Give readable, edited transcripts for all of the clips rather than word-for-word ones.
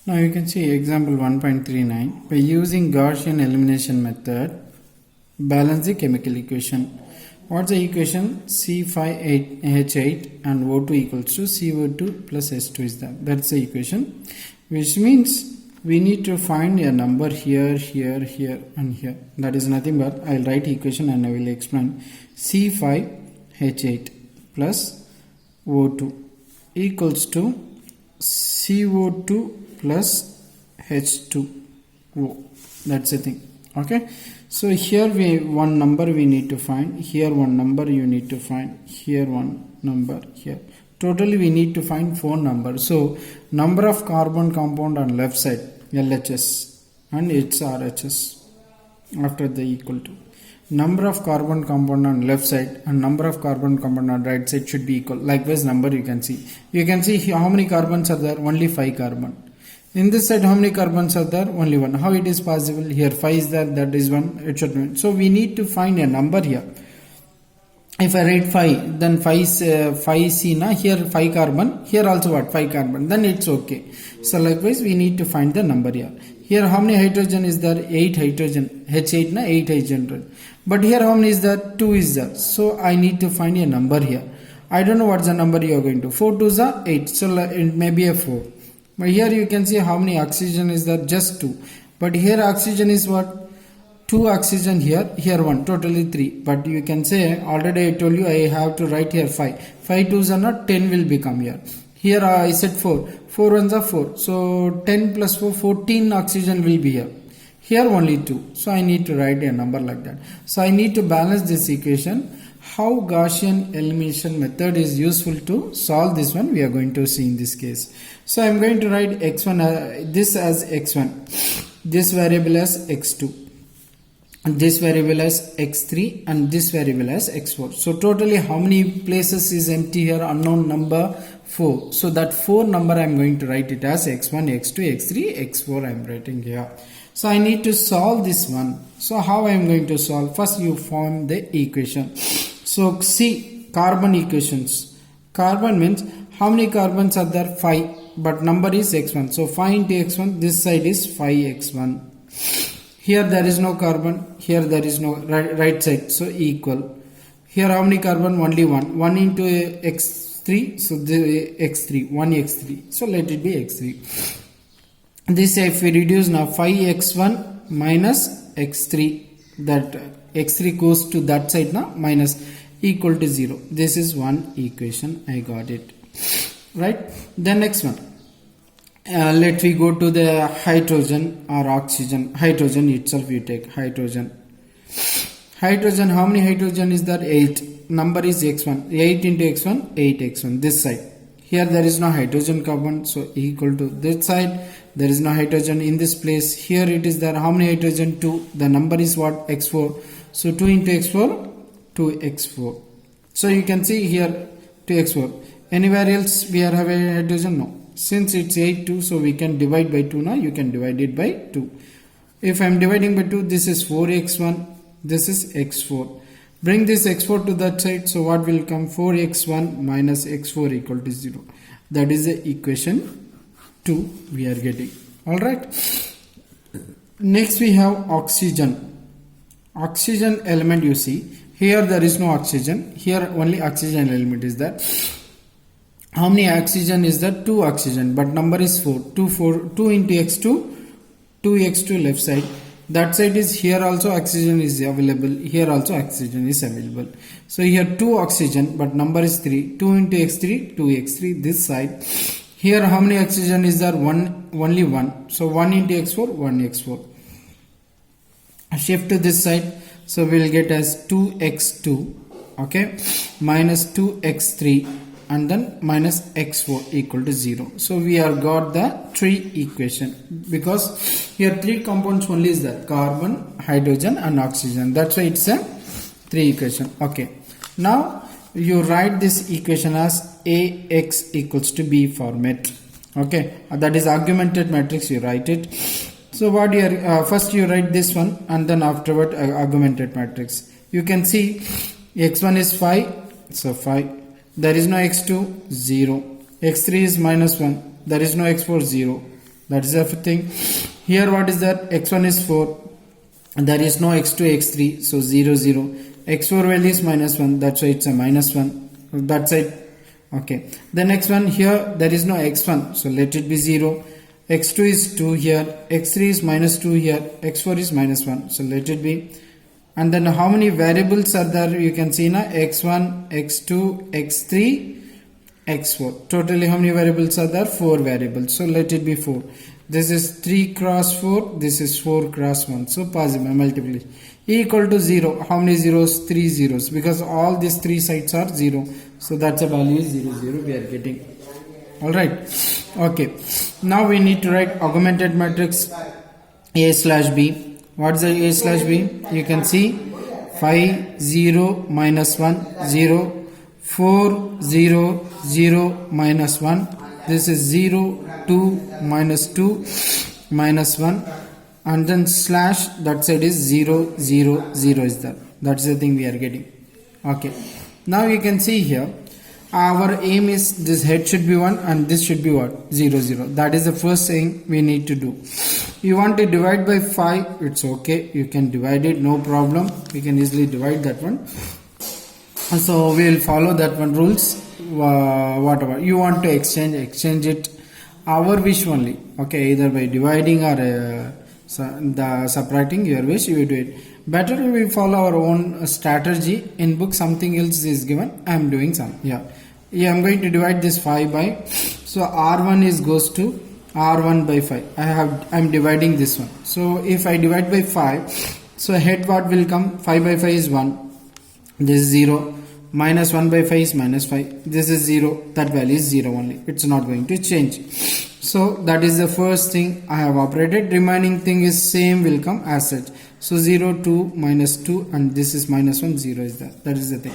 Now you can see example 1.39. By using Gaussian elimination method, balance the chemical equation. What's the equation? C5H8 and O2 equals to CO2 plus H2 is that. That's the equation, which means we need to find a number here, here, here and here. That is nothing but I'll write equation and I will explain. C5H8 plus O2 equals to CO2 plus H2O. That's the thing. Okay. So here one number we need to find. Here one number you need to find. Here one number. Here. Totally we need to find 4 numbers. So number of carbon compound on left side LHS and its RHS after the equal to. Number of carbon compound on left side and number of carbon compound on right side should be equal. Likewise number you can see. You can see how many carbons are there? Only 5 carbon. In this side how many carbons are there? Only 1. How it is possible? Here 5 is there, that is 1, it should be. So we need to find a number here. If I write 5, then 5 C na, here 5 carbon, here also what? 5 carbon, then it's okay. So likewise we need to find the number here. Here how many hydrogen is there? 8 hydrogen, H8 na, 8 hydrogen. But here how many is there? 2 is there. So I need to find a number here. I don't know what's the number you are going to. 4 2s are 8, so it may be a 4. But here you can see how many oxygen is there? Just 2. But here oxygen is what? 2 oxygen here, here 1, totally 3. But you can say, already I told you I have to write here 5. 5 2s are not, 10 will become here. Here I said 4. 4 1s are 4. So 10 plus 4, 14 oxygen will be here. Here only 2. So I need to write a number like that. So I need to balance this equation. How Gaussian elimination method is useful to solve this one, we are going to see in this case. So I am going to write x1 this as x1, this variable as x2, and this variable as x3, and this variable as x4. So totally how many places is empty here? Unknown number 4. So that 4 number I am going to write it as x1, x2, x3, x4 I am writing here. So I need to solve this one. So how I am going to solve? First you form the equation. So see carbon equations. Carbon means how many carbons are there? 5. But number is x1. So 5 into x1, this side is 5x1. Here there is no carbon. Here there is no right side. So equal. Here how many carbon? Only 1. 1 into x3. So the x3. 1x3. So let it be x3. This if we reduce now 5x1 minus x3. That x3 goes to that side now minus equal to 0. This is one equation. I got it. Right. The next one. Let we go to the hydrogen or oxygen. Hydrogen itself you take. Hydrogen. Hydrogen, how many hydrogen is there? 8. Number is x1. 8 into x1, 8x1. This side. Here there is no hydrogen carbon. So equal to this side. There is no hydrogen in this place. Here it is there. How many hydrogen? 2. The number is what? X4. So 2 into x4, 2x4. So you can see here 2x4. Anywhere else we are having hydrogen? No. Since it's 8 2, so we can divide by 2 now. You can divide it by 2. If I am dividing by 2, this is 4x1. This is x4. Bring this x4 to that side. So what will come? 4x1 minus x4 equal to 0. That is the equation 2 we are getting. Alright. Next we have oxygen. Oxygen element you see. Here there is no oxygen. Here only oxygen element is there. How many oxygen is there? 2 oxygen. But number is 4. 2 into x2. 2x2 left side. That side is here also oxygen is available. Here also oxygen is available. So here 2 oxygen. But number is 3. 2 into x3. 2x3 this side. Here how many oxygen is there? Only 1. So 1 into x4. 1x4. Shift to this side. So we will get as 2x2. Okay. Minus 2x3. And then minus x4 equal to 0. So we have got the 3 equation. Because here 3 compounds only is there. Carbon, hydrogen and oxygen. That's why it's a 3 equation. Okay. Now you write this equation as AX equals to B format. Okay. That is augmented matrix. You write it. So what you are, first you write this one and then afterward augmented matrix. You can see x1 is 5. So 5. There is no x2, 0. x3 is minus 1. There is no x4, 0. That is everything. Here what is that? X1 is 4. There is no x2, x3, so 0, 0. x4 value is minus 1, that's why it's a minus 1. That's it. Okay. The next one, here there is no x1, so let it be 0. x2 is 2 here, x3 is minus 2 here, x4 is minus 1, so let it be. And then how many variables are there? You can see now x1, x2, x3, x4. Totally how many variables are there? 4 variables. So let it be 4. This is 3 cross 4. This is 4 cross 1. So possible multiply. Equal to 0. How many zeros? 3 zeros. Because all these 3 sides are 0. So that's a value is 0, 0 we are getting. Alright. Okay. Now we need to write augmented matrix A slash B. What is the A slash B? You can see 5, 0, minus 1, 0, 4, 0, 0, minus 1. This is 0, 2, minus 2, minus 1. And then slash, that side is 0, 0, 0 is there. That's the thing we are getting. Okay. Now you can see here, our aim is this head should be 1 and this should be what? 0, 0. That is the first thing we need to do. You want to divide by 5, it's okay. You can divide it, no problem. We can easily divide that one. So we will follow that one rules. Whatever. You want to exchange it. Our wish only. Okay, either by dividing or the subtracting, your wish, you will do it. Better we follow our own strategy. In book something else is given. I am doing some. Yeah, I am going to divide this 5 by. So R1 is goes to R1 by 5. I am dividing this one. So if I divide by 5, so head what will come? 5 by 5 is 1. This is 0. Minus 1 by 5 is minus 5. This is 0. That value is 0 only. It's not going to change. So that is the first thing I have operated. Remaining thing is same will come as such. So 0, 2, minus 2 and this is minus 1, 0 is that. That is the thing.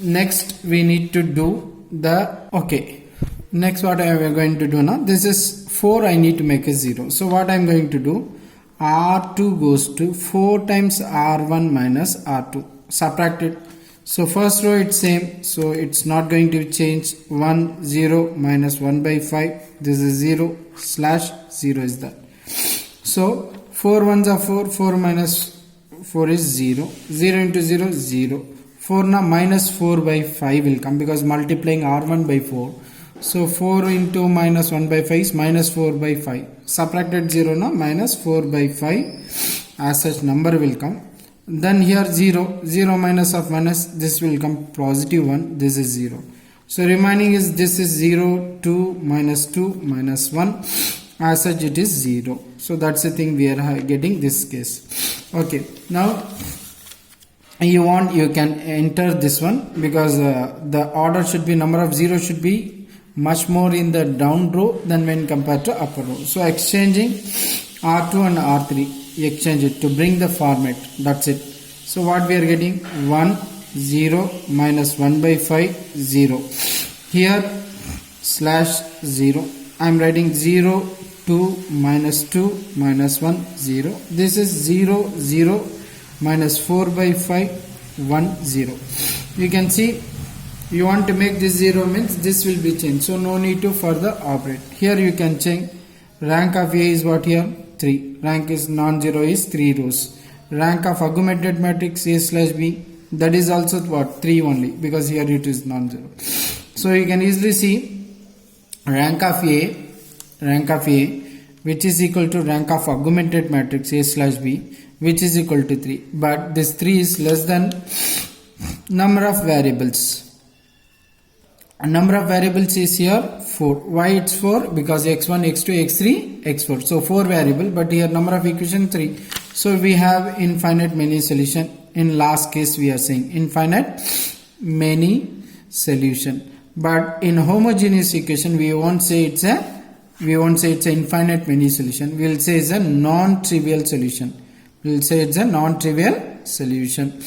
Next we need to do the, okay. Next what I am going to do now, this is 4, I need to make a 0. So what I am going to do, R2 goes to 4 times R1 minus R2. Subtract it. So first row it's same, so it's not going to change. 1, 0, minus 1 by 5. This is 0, slash 0 is that. So 4 ones are 4, 4 minus 4 is 0. 0 into 0, 0. 4 now minus 4 by 5 will come because multiplying R1 by 4. So 4 into minus 1 by 5 is minus 4 by 5. Subtracted 0 now, minus 4 by 5. As such number will come. Then here 0. 0 minus of minus, this will come positive 1. This is 0. So remaining is this is 0, 2, minus 2, minus 1. As such it is 0. So that's the thing we are getting this case. Okay. Now you can enter this one because the order should be, number of 0 should be much more in the down row than when compared to upper row. So exchanging R2 and R3, exchange it to bring the format. That's it. So what we are getting? 1, 0, minus 1 by 5, 0. Here slash 0. I am writing 0, 2, minus 2, minus 1, 0. This is 0, 0, minus 4 by 5, 1, 0. You can see, you want to make this 0 means this will be changed. So no need to further operate. Here you can change. Rank of A is what here? 3. Rank is non-zero is 3 rows. Rank of augmented matrix A slash B, that is also what? 3 only, because here it is non-zero. So you can easily see rank of A, which is equal to rank of augmented matrix A slash B, which is equal to 3. But this 3 is less than number of variables. A number of variables is here 4. Why it's 4? Because x1, x2, x3, x4. So 4 variable, but here number of equation 3. So we have infinite many solution. In last case we are saying infinite many solution. But in homogeneous equation we won't say it's a infinite many solution. We will say it's a non-trivial solution. We will say it's a non-trivial solution.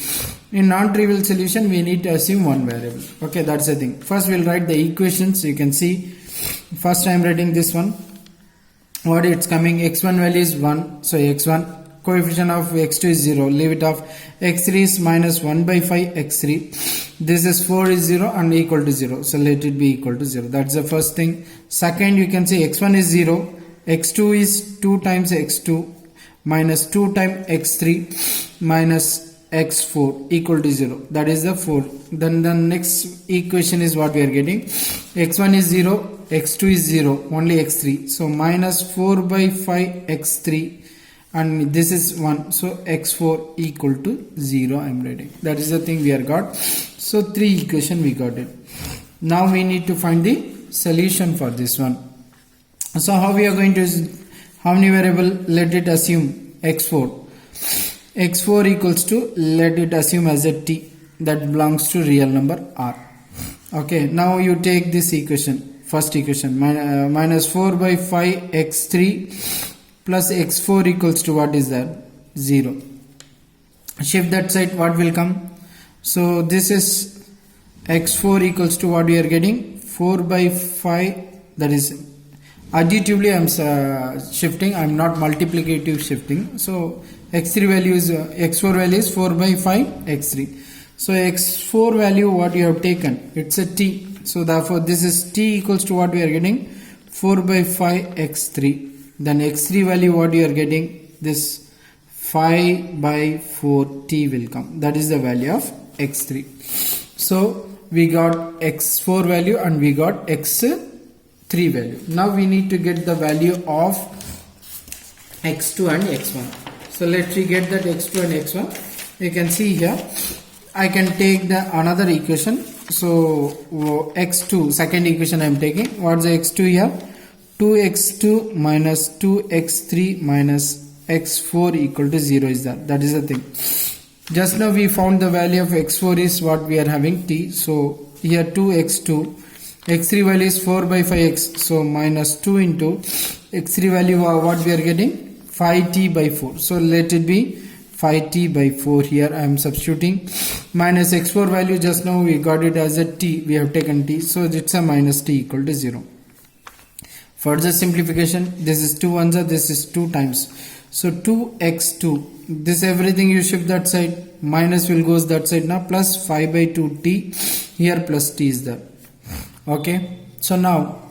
In non-trivial solution we need to assume one variable. Okay, that's the thing. First we will write the equations. You can see first I am writing this one. What it's coming, x1 value is 1, so x1 coefficient of x2 is 0, leave it off. x3 is minus 1 by 5 x3. This is 4 is 0 and equal to 0. So let it be equal to 0. That's the first thing. Second, you can say x1 is 0. x2 is 2 times x2 minus 2 times x3 minus x4 equal to 0. That is the 4. Then the next equation is what we are getting. x1 is 0. x2 is 0. Only x3. So minus 4 by 5 x3. And this is 1, so x4 equal to 0 I am writing. That is the thing we are got. So 3 equation we got it. Now we need to find the solution for this one. So how we are going to, how many variable, let it assume x4. x4 equals to, let it assume as a t that belongs to real number r. Okay, now you take this equation, first equation, minus 4 by 5 x3 plus x4 equals to what is that? 0. Shift that side, what will come? So this is x4 equals to what we are getting? 4 by 5, that is additively I am shifting, I am not multiplicative shifting. So x3 value is, x4 value is 4 by 5 x3. So x4 value what you have taken, it's a t. So therefore this is t equals to what we are getting? 4 by 5 x3. Then x3 value what you are getting, this 5 by 4 t will come. That is the value of x3. So we got x4 value and we got x3 value. Now we need to get the value of x2 and x1. So let's get that x2 and x1. You can see here, I can take the another equation. So x2, second equation I am taking. What's the x2 here? 2x2 minus 2x3 minus x4 equal to 0 is that. That is the thing. Just now we found the value of x4 is what we are having t. So here 2x2. x3 value is 4 by 5x. So minus 2 into x3 value what we are getting? 5t by 4. So let it be 5t by 4 here. I am substituting. Minus x4 value just now we got it as a t. We have taken t. So it's a minus t equal to 0. Further simplification, this is 2 ones, this is 2 times. So 2x2, this everything you shift that side, minus will goes that side now, plus 5 by 2t, here plus t is there. Okay, so now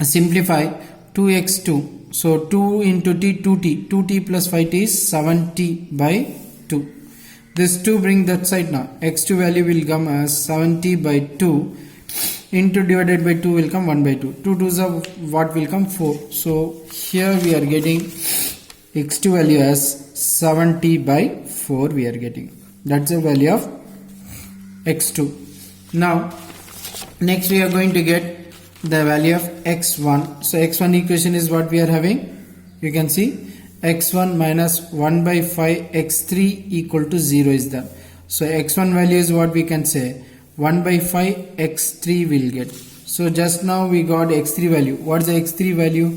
simplify 2x2, so 2 into t, 2t, 2t plus 5t is 7t by 2. This 2 bring that side now, x2 value will come as 7t by 2. Into divided by 2 will come 1 by 2. 2 2s of what will come 4. So here we are getting x2 value as 7t by 4 we are getting. That's the value of x2. Now next we are going to get the value of x1. So x1 equation is what we are having. You can see x1 minus 1 by 5 x3 equal to 0 is that. So x1 value is what we can say. 1 by 5 x3 will get. So just now we got x3 value. What's the x3 value?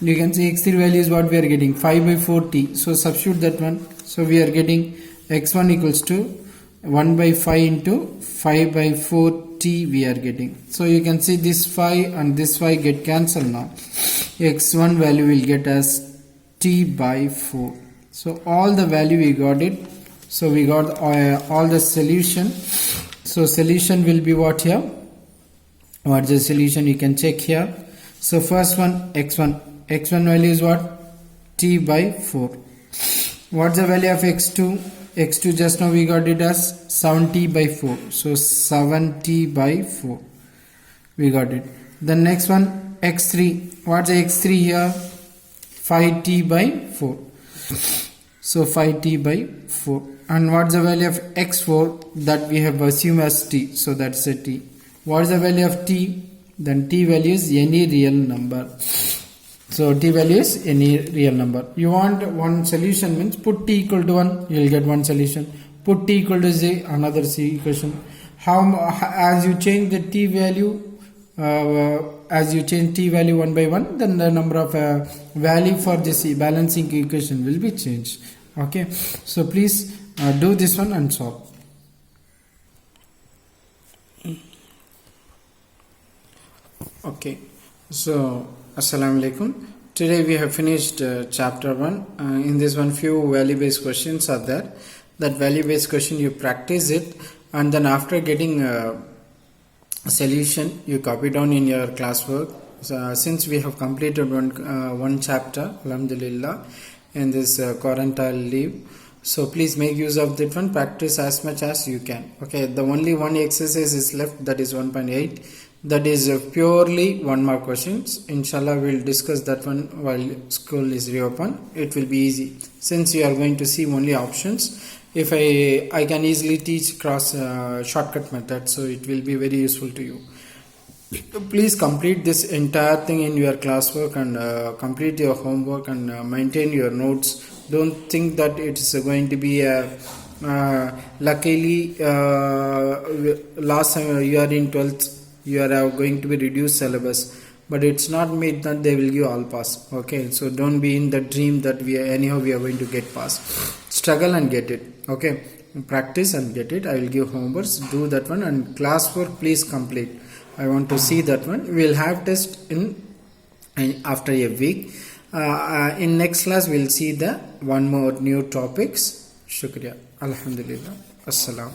You can see x3 value is what we are getting, 5 by 4t. So substitute that one. So we are getting x1 equals to 1 by 5 into 5 by 4t we are getting. So you can see this 5 and this 5 get cancelled now. x1 value will get as t by 4. So all the value we got it. So we got all the solution. So solution will be what here? What's the solution? You can check here. So first one x1. x1 value is what? T by 4. What's the value of x2? x2 just now we got it as 7t by 4. So 7t by 4. We got it. The next one x3. What's the x3 here? 5t by 4. So 5t by 4. And what's the value of x4 that we have assumed as t? So that's a t. What's the value of t? Then t value is any real number. So t value is any real number. You want one solution means put t equal to 1, you will get one solution. Put t equal to z, another c equation. As you change the t value, as you change t value 1 by 1, then the number of value for this balancing equation will be changed. Okay, so please do this one and solve. Okay, so Assalamu alaikum. Today we have finished chapter 1. In this one, few value based questions are there. That value based question you practice it, and then after getting a solution you copy down in your classwork. So, since we have completed one chapter, alhamdulillah, in this quarantine leave, so please make use of that one. Practice as much as you can. Okay, the only one exercise is left, that is 1.8. That is purely 1 mark questions. Inshallah, we'll discuss that one while school is reopened. It will be easy since you are going to see only options. If I can easily teach cross shortcut method, so it will be very useful to you. Please complete this entire thing in your classwork and complete your homework and maintain your notes. Don't think that it's going to be luckily last time you are in 12th, you are going to be reduced syllabus, but it's not made that they will give all pass. Okay, so don't be in the dream that we are going to get pass. Struggle and get it. Okay, practice and get it. I will give homeworks, do that one, and classwork please complete. I want to see that one. We will have test in after a week. In next class we'll see the one more new topics. Shukriya. Alhamdulillah. Assalam.